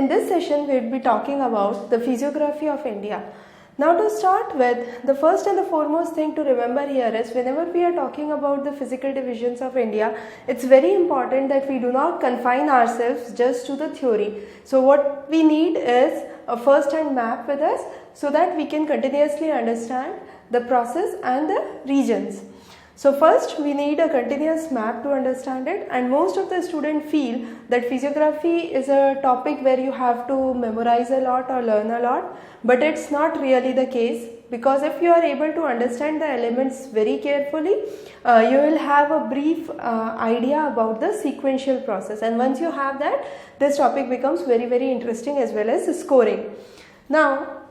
In this session, we will be talking about the physiography of India. Now to start with, the first and the foremost thing to remember here is whenever we are talking about the physical divisions of India, it's very important that we do not confine ourselves just to the theory. So what we need is a first-hand map with us so that we can continuously understand the process and the regions. So first we need a continuous map to understand it, and most of the students feel that physiography is a topic where you have to memorize a lot or learn a lot, but it's not really the case, because if you are able to understand the elements very carefully, you will have a brief idea about the sequential process, and once you have that, this topic becomes very interesting as well as scoring. Now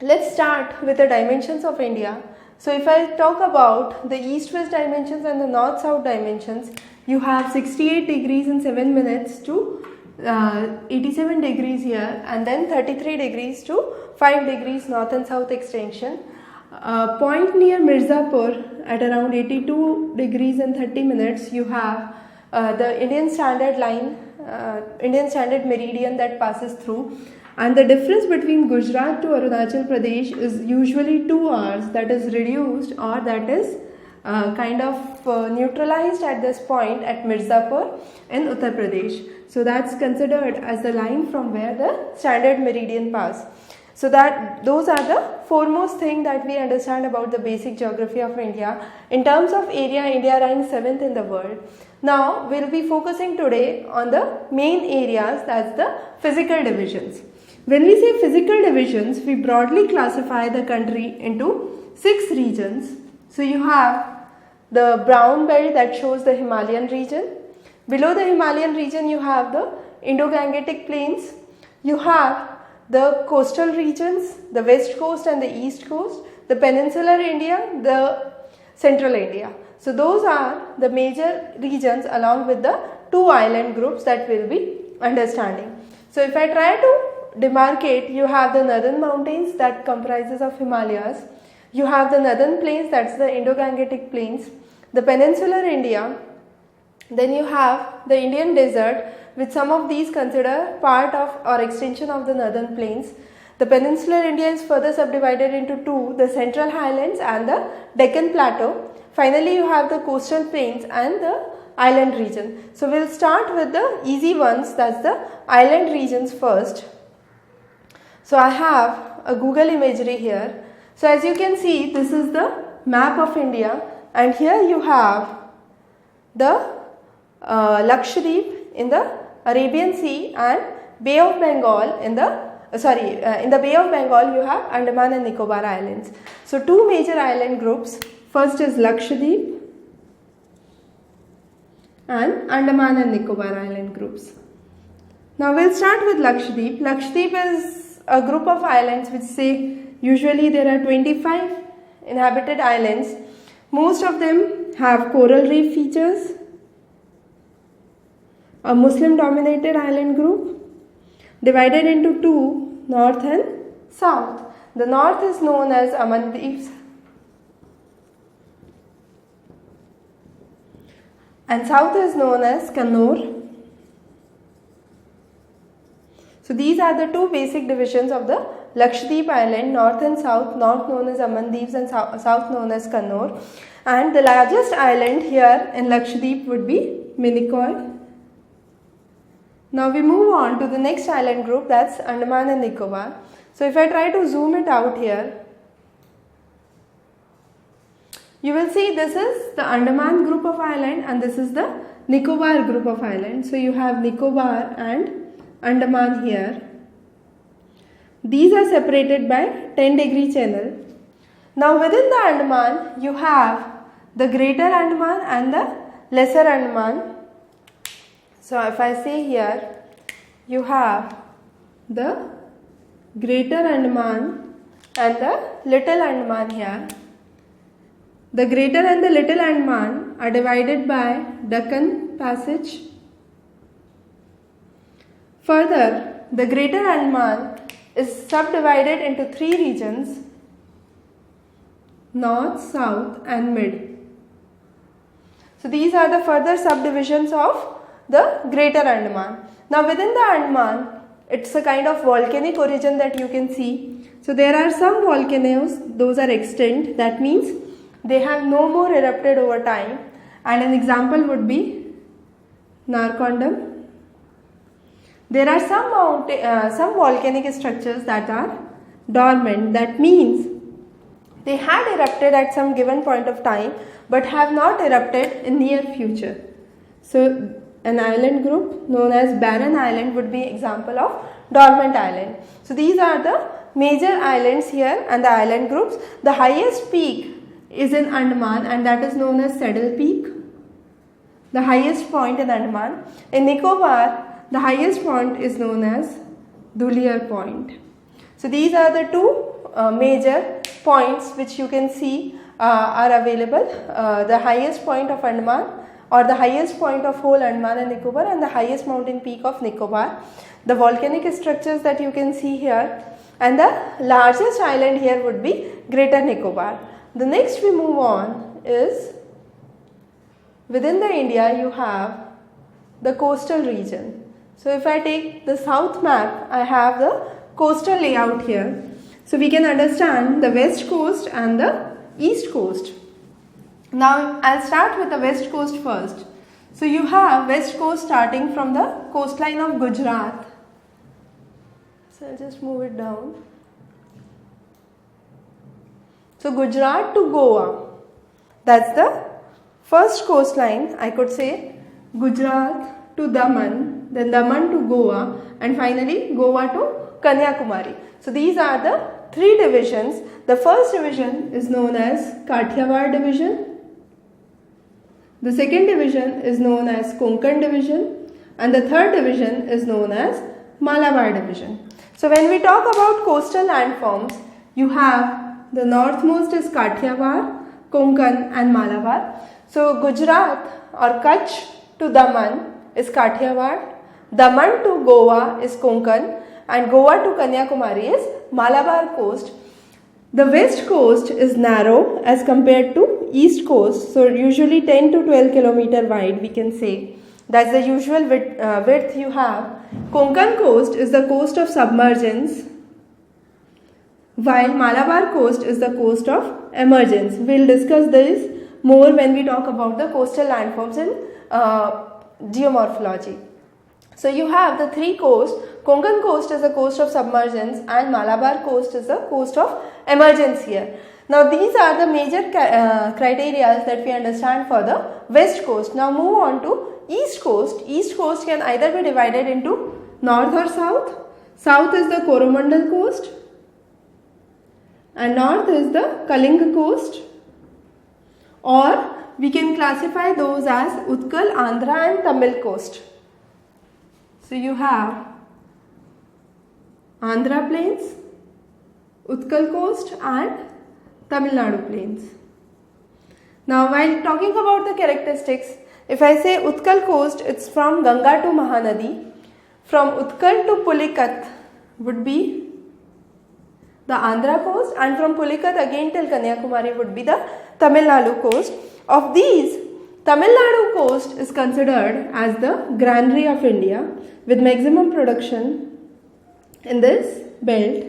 let's start with the dimensions of India. So if I talk about the east-west dimensions and the north-south dimensions, you have 68 degrees in 7 minutes to 87 degrees here, and then 33 degrees to 5 degrees north and south extension. Point near Mirzapur at around 82 degrees and 30 minutes, you have the Indian Standard Line, Indian Standard Meridian that passes through. And the difference between Gujarat to Arunachal Pradesh is usually 2 hours, that is reduced or that is kind of neutralized at this point at Mirzapur in Uttar Pradesh. So that's considered as the line from where the standard meridian pass. So that those are the foremost thing that we understand about the basic geography of India. In terms of area, India ranks 7th in the world. Now we'll be focusing today on the main areas, that's the physical divisions. When we say physical divisions, we broadly classify the country into 6 regions. So you have the brown belt that shows the Himalayan region. Below the Himalayan region, you have the Indo-Gangetic Plains. You have the coastal regions, the west coast and the east coast, the peninsular India, the central India. So those are the major regions along with the 2 island groups that we'll be understanding. So if I try to demarcate, you have the northern mountains that comprises of Himalayas, you have the northern plains, that's the Indo-Gangetic Plains, the peninsular India, then you have the Indian desert, which some of these consider part of or extension of the northern plains. The peninsular India is further subdivided into 2, the central highlands and the Deccan Plateau. Finally you have the coastal plains and the island region. So we'll start with the easy ones, that's the island regions first. So I have a Google imagery here. So as you can see, this is the map of India, and here you have the Lakshadweep in the Arabian Sea and Bay of Bengal in the in the Bay of Bengal you have Andaman and Nicobar Islands. So 2 major island groups. First is Lakshadweep and Andaman and Nicobar Island groups. Now we'll start with Lakshadweep. Lakshadweep is a group of islands which say usually there are 25 inhabited islands. Most of them have coral reef features. A Muslim dominated island group divided into 2, north and south. The north is known as Amandeeps and south is known as Kannur. So these are the 2 basic divisions of the Lakshadweep Island, north and south, north known as Amandeeps and south known as Kannur. And the largest island here in Lakshadweep would be Minicoy. Now we move on to the next island group, that's Andaman and Nicobar. So if I try to zoom it out here, you will see this is the Andaman group of island and this is the Nicobar group of island. So you have Nicobar and Andaman here. These are separated by 10-degree channel. Now within the Andaman you have the greater Andaman and the lesser Andaman. So if I say here, you have the greater Andaman and the little Andaman here. The greater and the little Andaman are divided by Deccan Passage. Further, the greater Andaman is subdivided into 3 regions, north, south and mid. So these are the further subdivisions of the greater Andaman. Now within the Andaman, It's a kind of volcanic origin that you can see. So there are some volcanoes, those are extinct, that means they have no more erupted over time, and an example would be Narcondam. There are some volcanic structures that are dormant, that means they had erupted at some given point of time but have not erupted in near future. So an island group known as barren island would be example of dormant island. So these are the major islands here and the island groups. The highest peak is in Andaman, and that is known as Saddle Peak, the highest point in Andaman. In Nicobar, the highest point is known as Dhuliar Point. So these are the two major points which you can see are available. The highest point of Andaman, or the highest point of whole Andaman and Nicobar, and the highest mountain peak of Nicobar. The volcanic structures that you can see here, and the largest island here would be Greater Nicobar. The next we move on is, within the India you have the coastal region. So if I take the south map, I have the coastal layout here. So we can understand the west coast and the east coast. Now I'll start with the west coast first. So you have west coast starting from the coastline of Gujarat. So I'll just move it down. So Gujarat to Goa, that's the first coastline. I could say Gujarat to Daman, then Daman to Goa, and finally Goa to Kanyakumari. So these are the three divisions. The first division is known as Kathiawar division. The second division is known as Konkan division, and the third division is known as Malabar division. So when we talk about coastal landforms, you have the northmost is Kathiawar, Konkan and Malabar. So Gujarat or Kutch to Daman is Kathiawar, Daman to Goa is Konkan, and Goa to Kanyakumari is Malabar coast. The west coast is narrow as compared to east coast, so usually 10 to 12 kilometer wide we can say. That's the usual width you have. Konkan coast is the coast of submergence, while Malabar coast is the coast of emergence. We'll discuss this more when we talk about the coastal landforms in geomorphology. So you have the three coasts. Konkan coast is the coast of submergence and Malabar coast is the coast of emergence here. Now these are the major criteria that we understand for the west coast. Now move on to east coast. East coast can either be divided into north or south. South is the Coromandel coast and north is the Kalinga coast, or we can classify those as Utkal, Andhra and Tamil coast. So you have Andhra plains, Utkal coast and Tamil Nadu plains. Now while talking about the characteristics, if I say Utkal coast, it's from Ganga to Mahanadi. From Utkal to Pulikat would be the Andhra coast, and from Pulikat again till Kanyakumari would be the Tamil Nadu coast. Of these, Tamil Nadu coast is considered as the granary of India with maximum production in this belt.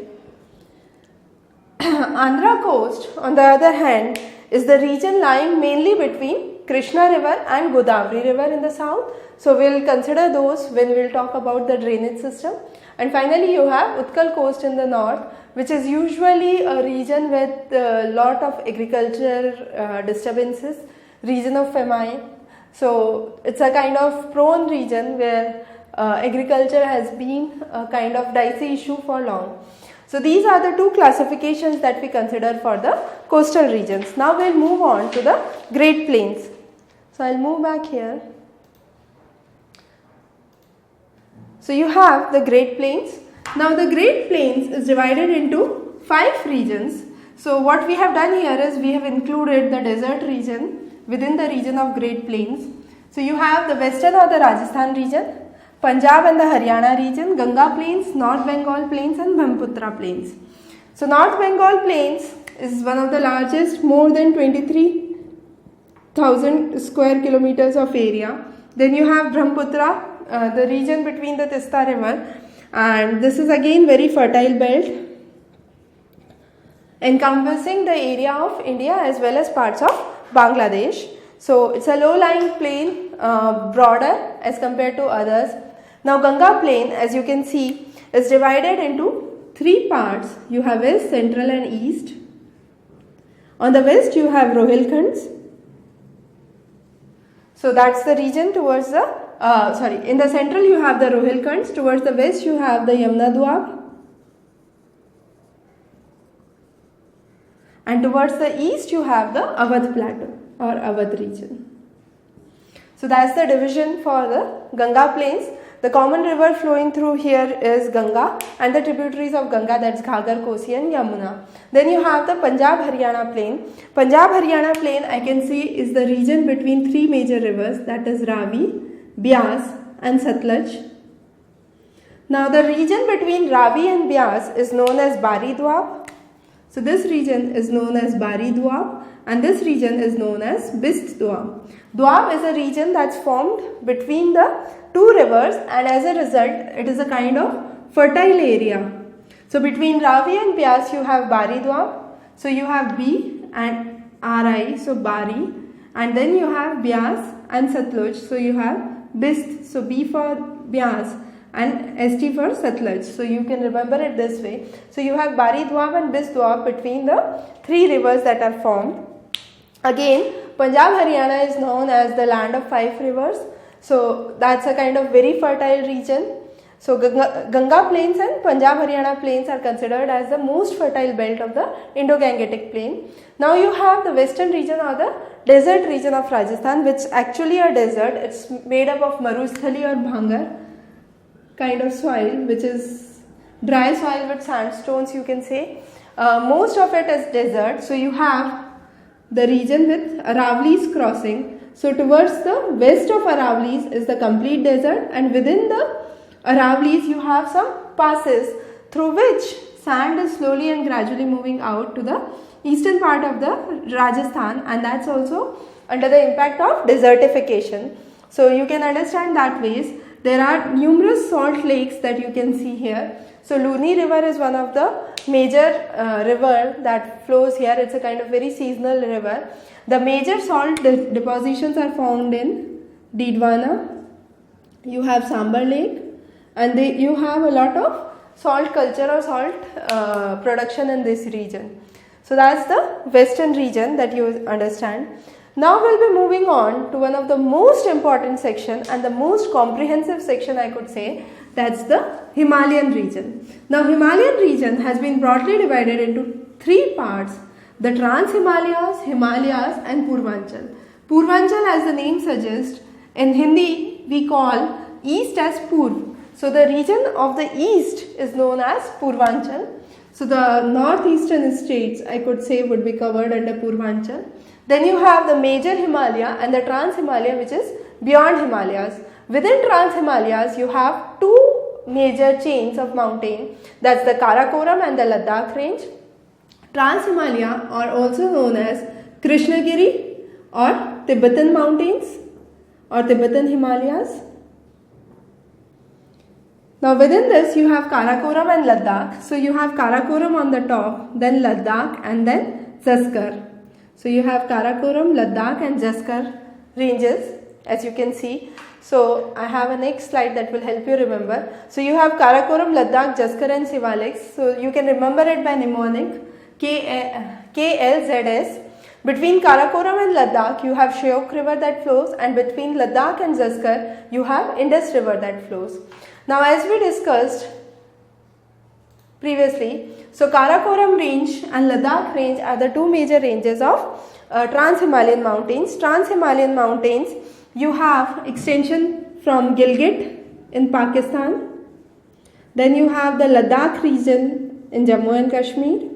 Andhra coast, on the other hand, is the region lying mainly between Krishna river and Godavari river in the south. So we will consider those when we will talk about the drainage system. And finally you have Utkal coast in the north, which is usually a region with a lot of agriculture disturbances, region of famine. So it's a kind of prone region where agriculture has been a kind of dicey issue for long. So these are the two classifications that we consider for the coastal regions. Now we'll move on to the Great Plains. So I'll move back here. So you have the Great Plains. Now the Great Plains is divided into 5 regions. So what we have done here is we have included the desert region within the region of Great Plains. So you have the western or the Rajasthan region, Punjab and the Haryana region, Ganga Plains, North Bengal Plains and Brahmaputra Plains. So North Bengal Plains is one of the largest, more than 23,000 square kilometers of area. Then you have Brahmaputra, the region between the Tista river, and this is again very fertile belt encompassing the area of India as well as parts of Bangladesh. So it's a low-lying plain, broader as compared to others. Now Ganga Plain, as you can see, is divided into 3 parts. You have west, central and east. On the west you have Rohilkhands. So that's the region towards the, in the central you have the Rohilkhands, towards the west you have the Yamuna Doab, and towards the east you have the Awadh Plateau or Awadh region. So that's the division for the Ganga Plains. The common river flowing through here is Ganga, and the tributaries of Ganga, that's Ghaggar, Kosi and Yamuna. Then you have the Punjab Haryana Plain. Punjab Haryana Plain, I can see, is the region between 3 major rivers, that is Ravi, Beas and Satluj. Now the region between Ravi and Beas is known as Bari Doab. So this region is known as Bari Doab, and this region is known as Bist Doab. Doab is a region that's formed between the 2 rivers, and as a result it is a kind of fertile area. So between Ravi and Beas you have Bari Doab. So you have B and Ri, so Bari, and then you have Beas and Satluj, so you have Bist, so B for Beas and ST for Satluj. So you can remember it this way. So you have Bari Doab and Bist Doab between the 3 rivers that are formed. Again, Punjab Haryana is known as the land of 5 rivers. So that's a kind of very fertile region. So Ganga Plains and Punjab Haryana Plains are considered as the most fertile belt of the Indo-Gangetic Plain. Now you have the western region or the desert region of Rajasthan, which actually a desert. It's made up of Marusthali or Bhangar kind of soil, which is dry soil with sandstones, you can say. Most of it is desert. So you have the region with Aravali's crossing. So towards the west of Aravali's is the complete desert, and within the Aravali's you have some passes through which sand is slowly and gradually moving out to the eastern part of the Rajasthan, and that's also under the impact of desertification. So you can understand that ways. There are numerous salt lakes that you can see here. So Luni River is one of the major river that flows here. It's a kind of very seasonal river. The major salt depositions are found in Didwana. You have Sambar Lake, and you have a lot of salt culture or salt production in this region. So that's the western region that you understand. Now we'll be moving on to one of the most important section and the most comprehensive section, I could say. That's the Himalayan region. Now Himalayan region has been broadly divided into 3 parts: the Trans-Himalayas, Himalayas and Purvanchal. Purvanchal, as the name suggests, in Hindi we call east as Purv. So the region of the east is known as Purvanchal. So the northeastern states, I could say, would be covered under Purvanchal. Then you have the major Himalaya and the Trans-Himalaya, which is beyond Himalayas. Within Trans-Himalayas, you have 2 major chains of mountain, that's the Karakoram and the Ladakh range. Trans-Himalaya are also known as Krishnagiri or Tibetan mountains or Tibetan Himalayas. Now within this you have Karakoram and Ladakh. So you have Karakoram on the top, then Ladakh and then Zaskar. So you have Karakoram, Ladakh and Zaskar ranges, as you can see. So I have a next slide that will help you remember. So you have Karakoram, Ladakh, Zaskar and Sivalik. So you can remember it by mnemonic KLZS. Between Karakoram and Ladakh you have Shyok river that flows, and between Ladakh and Zaskar you have Indus river that flows. Now as we discussed previously, so Karakoram range and Ladakh range are the 2 major ranges of Trans-Himalayan mountains. Trans-Himalayan mountains, you have extension from Gilgit in Pakistan. Then you have the Ladakh region in Jammu and Kashmir.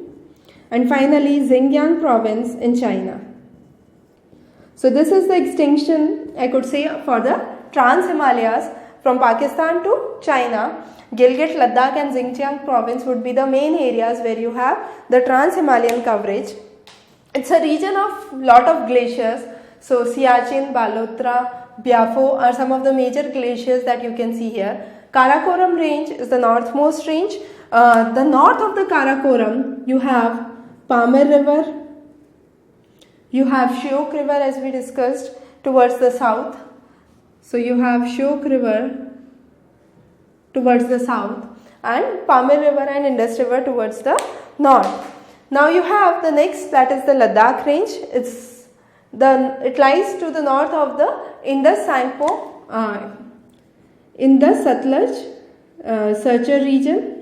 And finally Xinjiang province in China. So this is the extension, I could say, for the Trans-Himalayas from Pakistan to China. Gilgit, Ladakh and Xinjiang province would be the main areas where you have the Trans-Himalayan coverage. It's a region of lot of glaciers. So Siachen, Balotra, Biafo are some of the major glaciers that you can see here. Karakoram range is the northmost range. The north of the Karakoram, you have Pamir River, you have Shyok River as we discussed towards the south. So you have Shyok River towards the south and Pamir River and Indus River towards the north. Now you have the next, that is the Ladakh range. It lies to the north of the Indus Sangpo, Indus Satluj Searcher region.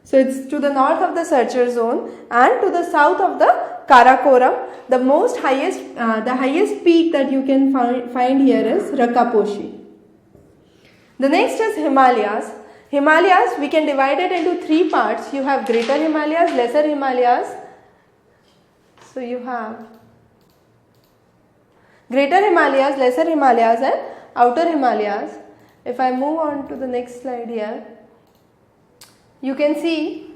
So it's to the north of the Searcher zone and to the south of the Karakoram. The highest peak that you can find here is Rakaposhi. The next is Himalayas. Himalayas, we can divide it into three parts. You have Greater Himalayas, Lesser Himalayas. So you have Greater Himalayas, Lesser Himalayas and Outer Himalayas. If I move on to the next slide here, you can see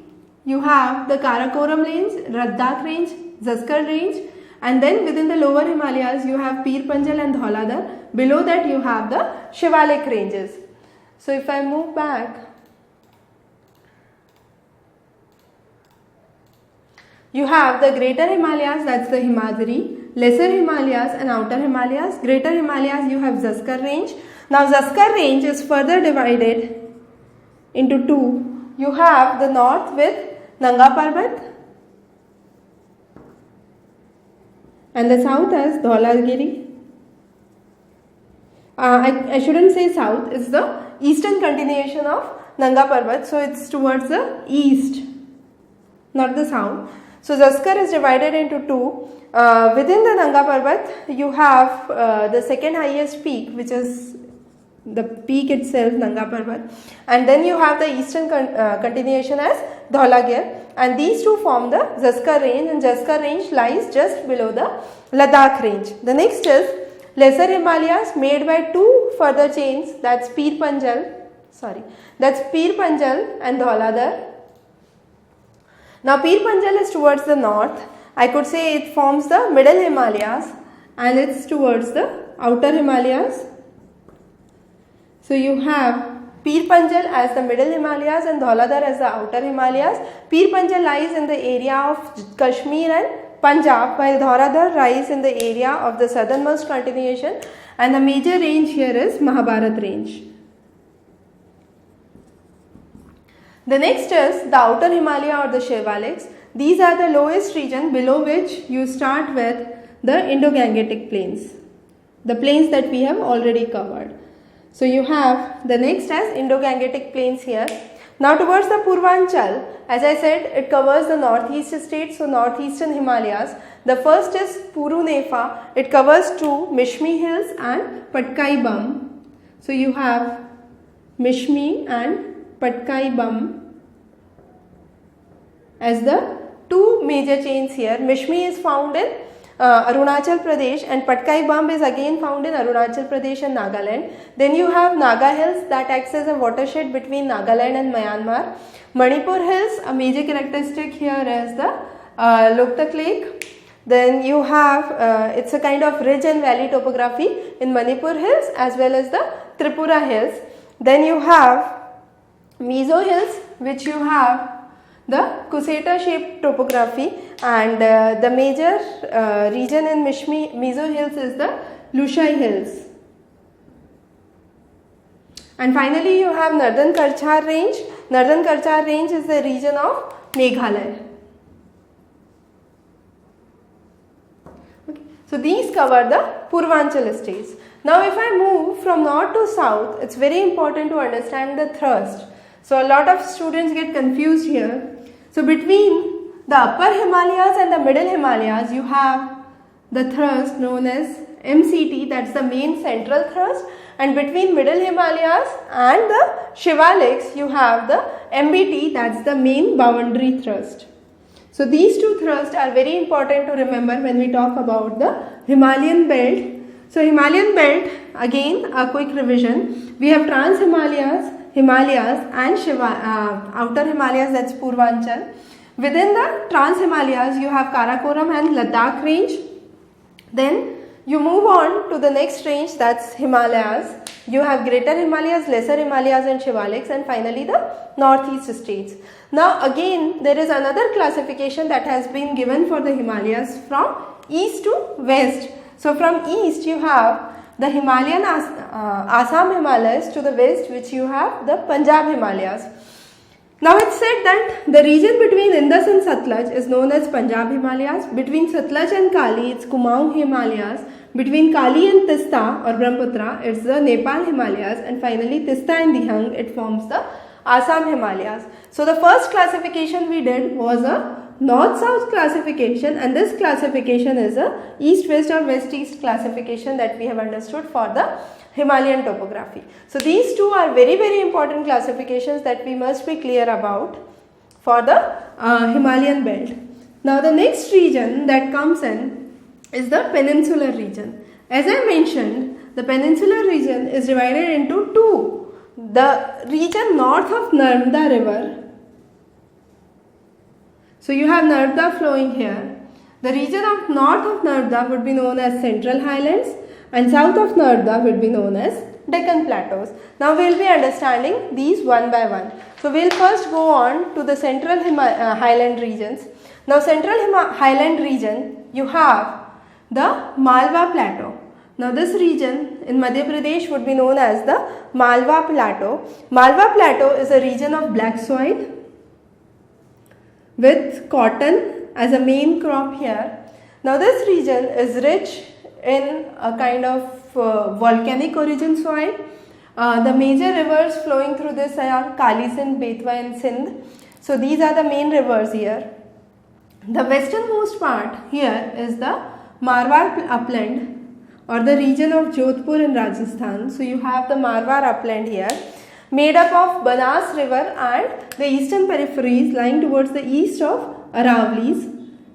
you have the Karakoram range, Ladakh range, Zaskar range, and then within the lower Himalayas you have Pir Panjal and Dhauladhar. Below that you have the Shivalik ranges. So if I move back, you have the Greater Himalayas, that's the Himadri, Lesser Himalayas and Outer Himalayas. Greater Himalayas you have Zaskar range. Now Zaskar range is further divided into two. You have the north with Nanga Parbat and the south as Dhaulagiri. I shouldn't say south, it's the eastern continuation of Nanga Parbat, so it's towards the east, not the south. So Zaskar is divided into two. Within the Nanga Parbat, you have the second highest peak, which is the peak itself, Nanga Parbat, and then you have the eastern continuation as Dhaulagir, and these two form the Zaskar range, and Zaskar range lies just below the Ladakh range. The next is Lesser Himalayas, made by two further chains, that's Pir Panjal and Dhauladhar. Now Pir Panjal is towards the north. I could say it forms the middle Himalayas and it's towards the outer Himalayas. So you have Pir Panjal as the middle Himalayas and Dhauladhar as the outer Himalayas. Pir Panjal lies in the area of Kashmir and Punjab, while Dhauladhar lies in the area of the southernmost continuation, and the major range here is Mahabharat range. The next is the outer Himalaya or the Shivaliks. These are the lowest region below which you start with the Indo-Gangetic plains, the plains that we have already covered. So you have the next as Indo-Gangetic plains here. Now towards the Purvanchal, as I said, it covers the northeast states, so northeastern Himalayas. The first is Puru Nefa. It covers two, Mishmi Hills and Patkai Bum. So you have Mishmi and Patkai Bum as the two major chains here. Mishmi is found in Arunachal Pradesh and Patkai Bum is again found in Arunachal Pradesh and Nagaland. Then you have Naga Hills that acts as a watershed between Nagaland and Myanmar. Manipur Hills, a major characteristic here is the Loktak Lake. Then you have, it's a kind of ridge and valley topography in Manipur Hills as well as the Tripura Hills. Then you have Mizo Hills, which you have the Kuseta shaped topography, and the major region in Mizo Hills is the Lushai Hills. And finally you have Northern Karchar range. Northern Karchar range is the region of Meghalaya. Okay. So these cover the Purvanchal states. Now if I move from north to south, it's very important to understand the thrust. So a lot of students get confused here. So between the upper Himalayas and the middle Himalayas, you have the thrust known as MCT, that's the main central thrust, and between middle Himalayas and the Shivaliks, you have the MBT, that's the main boundary thrust. So these two thrusts are very important to remember when we talk about the Himalayan belt. So Himalayan belt, again a quick revision, we have Trans Himalayas, and outer Himalayas, that's Purvanchal. Within the Trans Himalayas, you have Karakoram and Ladakh range. Then you move on to the next range, that's Himalayas. You have Greater Himalayas, Lesser Himalayas and Shivaliks, and finally the northeast states. Now again there is another classification that has been given for the Himalayas from east to west. So from east you have the Himalayan Assam Himalayas, to the west which you have the Punjab Himalayas. Now it's said that the region between Indus and Satluj is known as Punjab Himalayas, between Satluj and Kali it's Kumaon Himalayas, between Kali and Tista or Brahmaputra it's the Nepal Himalayas, and finally Tista and Dihang it forms the Assam Himalayas. So the first classification we did was a north-south classification, and this classification is a east-west or west-east classification that we have understood for the Himalayan topography. So these two are very important classifications that we must be clear about for the Himalayan belt. Now the next region that comes in is the peninsular region. As I mentioned, the peninsular region is divided into two. The region north of Narmada river. So you have Narmada flowing here. The region of north of Narmada would be known as Central Highlands, and south of Narmada would be known as Deccan Plateaus. Now we will be understanding these one by one. So we will first go on to the Central Highland regions. Now Central Highland region, you have the Malwa Plateau. Now this region in Madhya Pradesh would be known as the Malwa Plateau. Malwa Plateau is a region of black soil with cotton as a main crop here. Now this region is rich in a kind of volcanic origin soil. The major rivers flowing through this are Kali Sindh, Betwa and Sindh. So these are the main rivers here. The westernmost part here is the Marwar upland or the region of Jodhpur in Rajasthan. So you have the Marwar upland here, made up of Banas river and the eastern peripheries lying towards the east of Aravali's,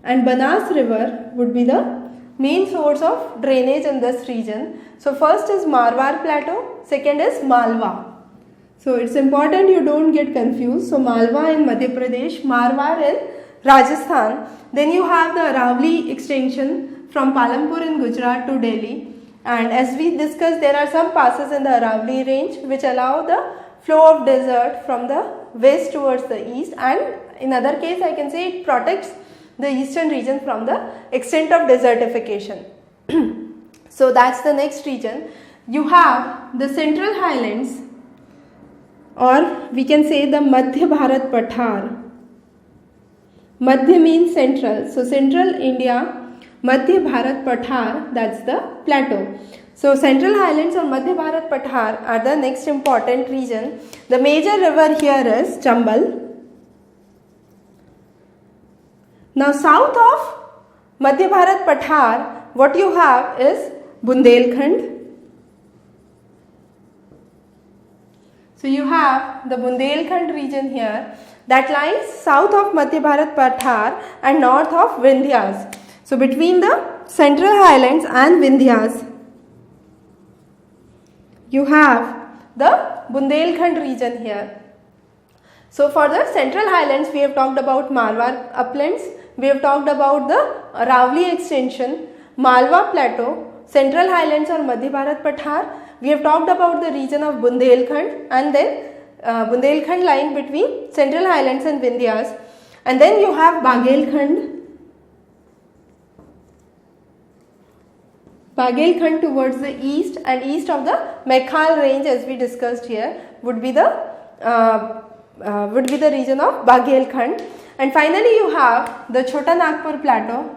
and Banas river would be the main source of drainage in this region. So first is Marwar Plateau, second is Malwa. So it's important you don't get confused. So Malwa in Madhya Pradesh, Marwar in Rajasthan. Then you have the Aravali extension from Palampur in Gujarat to Delhi, and as we discussed, there are some passes in the Aravali range which allow the flow of desert from the west towards the east, and in other case I can say it protects the eastern region from the extent of desertification. So that's the next region. You have the Central Highlands, or we can say the Madhya Bharat Pathar. Madhya means central, so central India, Madhya Bharat Pathar, that's the plateau. So Central Highlands or Madhya Bharat Pathar are the next important region. The major river here is Chambal. Now south of Madhya Bharat Pathar, what you have is Bundelkhand. So you have the Bundelkhand region here that lies south of Madhya Bharat Pathar and north of Vindhyas. So between the Central Highlands and Vindhyas, you have the Bundelkhand region here. So for the Central Highlands, we have talked about Marwar uplands, we have talked about the Aravali extension, Malwa Plateau, Central Highlands or Madhya Bharat Pathar. We have talked about the region of Bundelkhand, and then Bundelkhand lying between Central Highlands and Vindhyas, and then you have Bagelkhand. Bagelkhand towards the east, and east of the Mekhal range, as we discussed here, would be the region of Bagelkhand. And finally you have the Chota Nagpur Plateau,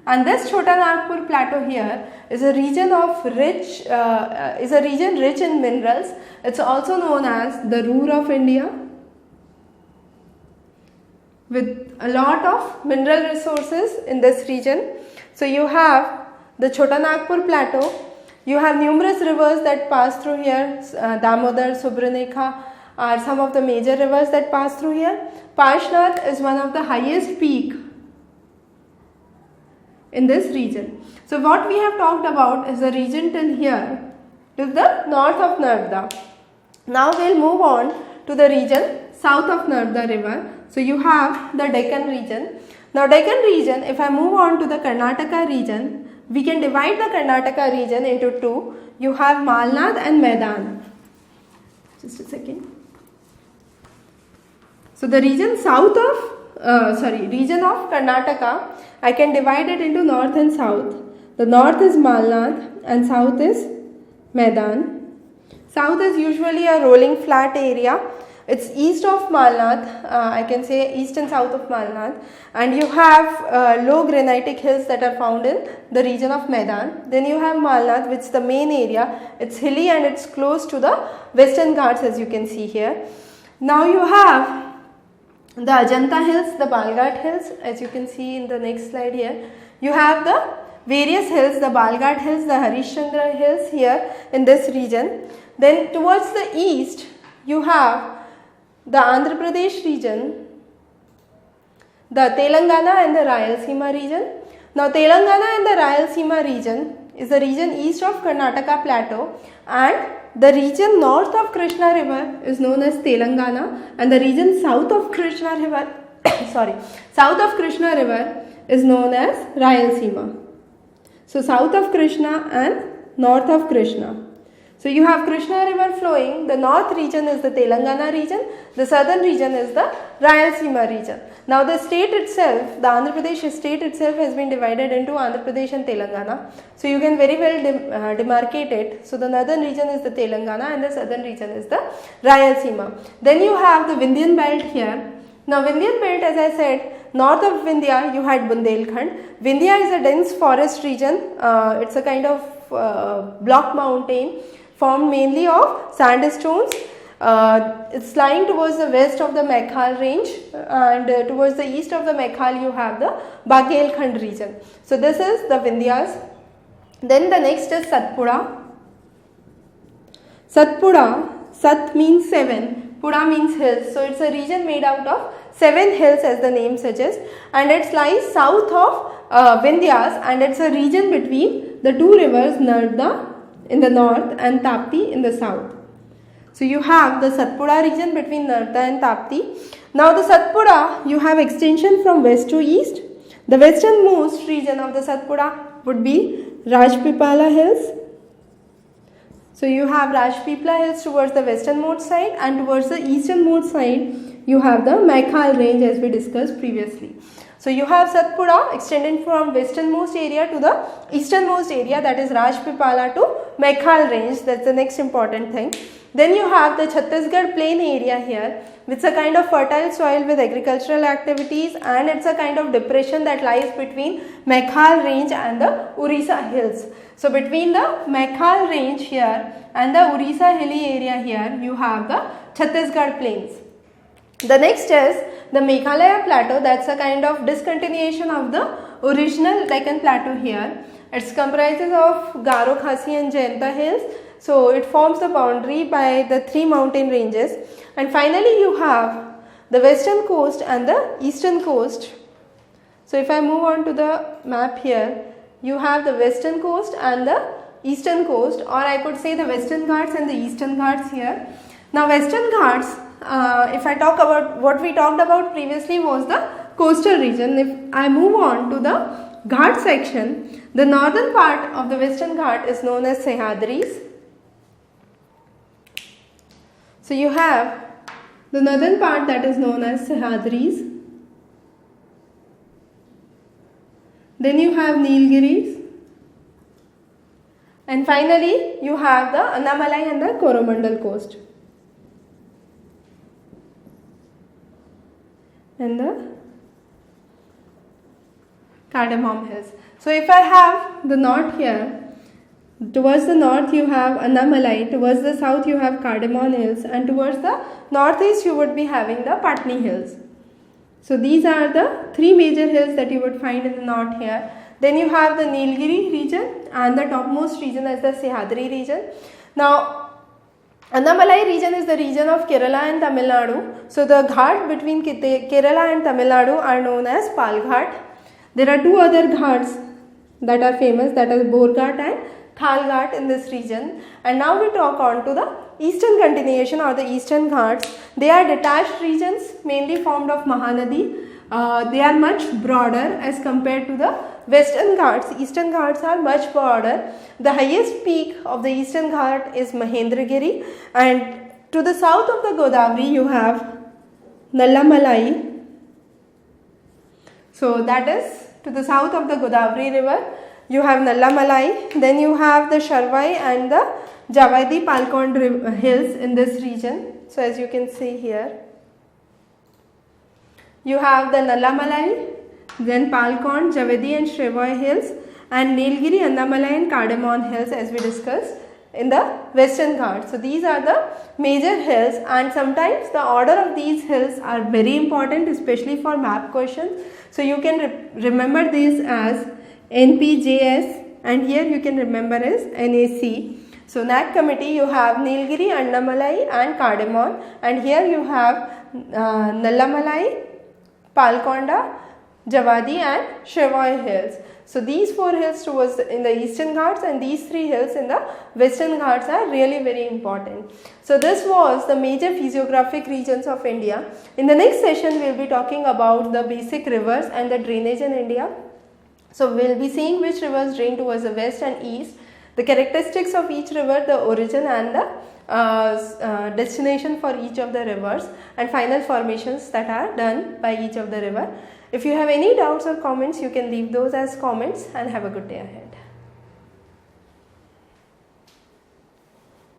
and this Chota Nagpur Plateau here is a region of rich in minerals. It's also known as the Ruhr of India, with a lot of mineral resources in this region. So you have the Chota Nagpur Plateau, you have numerous rivers that pass through here. Damodar, Subranekha are some of the major rivers that pass through here. Parshnath is one of the highest peak in this region. So what we have talked about is the region till here, to the north of Narmada. Now we will move on to the region south of Narmada river. So you have the Deccan region. Now Deccan region, if I move on to the Karnataka region, we can divide the Karnataka region into two. you have Malnad and Maidan. Just a second. So the region region of Karnataka, I can divide it into north and south. The north is Malnad and south is Maidan. South is usually a rolling flat area. It's east of Malnad, I can say east and south of Malnad, and you have low granitic hills that are found in the region of Maidan. Then you have Malnad, which is the main area. It's hilly and it's close to the Western Ghats, as you can see here. Now you have the Ajanta hills, the Balghat hills, as you can see in the next slide here. You have the various hills, the Balghat hills, the Harishchandra hills here in this region. Then towards the east, you have the Andhra Pradesh region, the Telangana and the Rayalaseema region. Now Telangana and the Rayalaseema region is the region east of Karnataka Plateau, and the region north of Krishna river is known as Telangana, and the region south of Krishna river south of Krishna river is known as Rayalaseema. So south of Krishna and north of Krishna. So you have Krishna river flowing. The north region is the Telangana region, the southern region is the Rayalaseema region. Now the state itself, the Andhra Pradesh state itself has been divided into Andhra Pradesh and Telangana. So you can very well demarcate it. So the northern region is the Telangana and the southern region is the Rayalaseema. Then you have the Vindhyan belt here. Now Vindhyan belt, as I said, north of Vindhya you had Bundelkhand. Vindhya is a dense forest region. It's a kind of block mountain formed mainly of sandstones. It's lying towards the west of the Meghal range, and towards the east of the Meghal you have the Bagelkhand region. So this is the Vindhyas. Then the next is Satpura. Satpura, Sat means 7, Pura means hills. So it's a region made out of 7 hills, as the name suggests, and it lies south of Vindhyas, and it's a region between the two rivers, Narda in the north and Tapti in the south. So you have the Satpura region between Narda and Tapti. Now the Satpura, you have extension from west to east. The westernmost region of the Satpura would be Rajpipala hills. So you have Rajpipla hills towards the westernmost side, and towards the easternmost side you have the Meghal range, as we discussed previously. So you have Satpura extending from westernmost area to the easternmost area, that is Rajpipala to Meghal range. That's the next important thing. Then you have the Chhattisgarh plain area here, which is a kind of fertile soil with agricultural activities, and it's a kind of depression that lies between Meghal range and the Orissa hills. So between the Meghal range here and the Orissa hilly area here, you have the Chhattisgarh plains. The next is the Meghalaya plateau. That's a kind of discontinuation of the original Deccan plateau here. It comprises of Garo, Khasi and Jayanta hills. So it forms the boundary by the 3 mountain ranges. And finally you have the western coast and the eastern coast. So if I move on to the map here, you have the western coast and the eastern coast, or I could say the western Ghats and the eastern Ghats here. Now western Ghats, if I talk about what we talked about previously was the coastal region. If I move on to the Ghat section, the northern part of the western Ghat is known as Sahyadris. So you have the northern part that is known as Sahyadris. Then you have Nilgiris. And finally you have the Annamalai and the Coromandel coast. And the Cardamom hills. So if I have the north here, towards the north you have Annamalai, towards the south you have Cardamom hills, and towards the northeast you would be having the Patni hills. So these are the 3 major hills that you would find in the north here. Then you have the Nilgiri region, and the topmost region is the Sahyadri region. Now Annamalai region is the region of Kerala and Tamil Nadu. So the ghat between Kerala and Tamil Nadu are known as Palghat. There are 2 other ghats that are famous, that is Borghat and Thalghat in this region. And now we talk on to the eastern continuation or the eastern ghats. They are detached regions mainly formed of Mahanadi. They are much broader as compared to the Western Ghats, Eastern Ghats are much broader. The highest peak of the Eastern Ghat is Mahendragiri, and to the south of the Godavari you have Nallamalai. So that is to the south of the Godavari river. You have Nallamalai, then you have the Sharvai and the Javadi Palkond hills in this region. So as you can see here, you have the Nallamalai, then Palkond, Javadi and Sharvai hills, and Nilgiri, Andamalai and Cardamom hills as we discussed in the Western Ghats. So these are the major hills, and sometimes the order of these hills are very important, especially for map questions. So you can remember these as NPJS, and here you can remember as NAC. So NAC committee, you have Nilgiri, Andamalai and Cardamom, and here you have Nallamalai, Palkonda, Javadi and Sharvai hills. So these 4 hills towards in the Eastern Ghats and these 3 hills in the Western Ghats are really very important. So this was the major physiographic regions of India. In the next session we will be talking about the basic rivers and the drainage in India. So we will be seeing which rivers drain towards the west and east, the characteristics of each river, the origin and the destination for each of the rivers, and final formations that are done by each of the river. If you have any doubts or comments, you can leave those as comments, and have a good day ahead.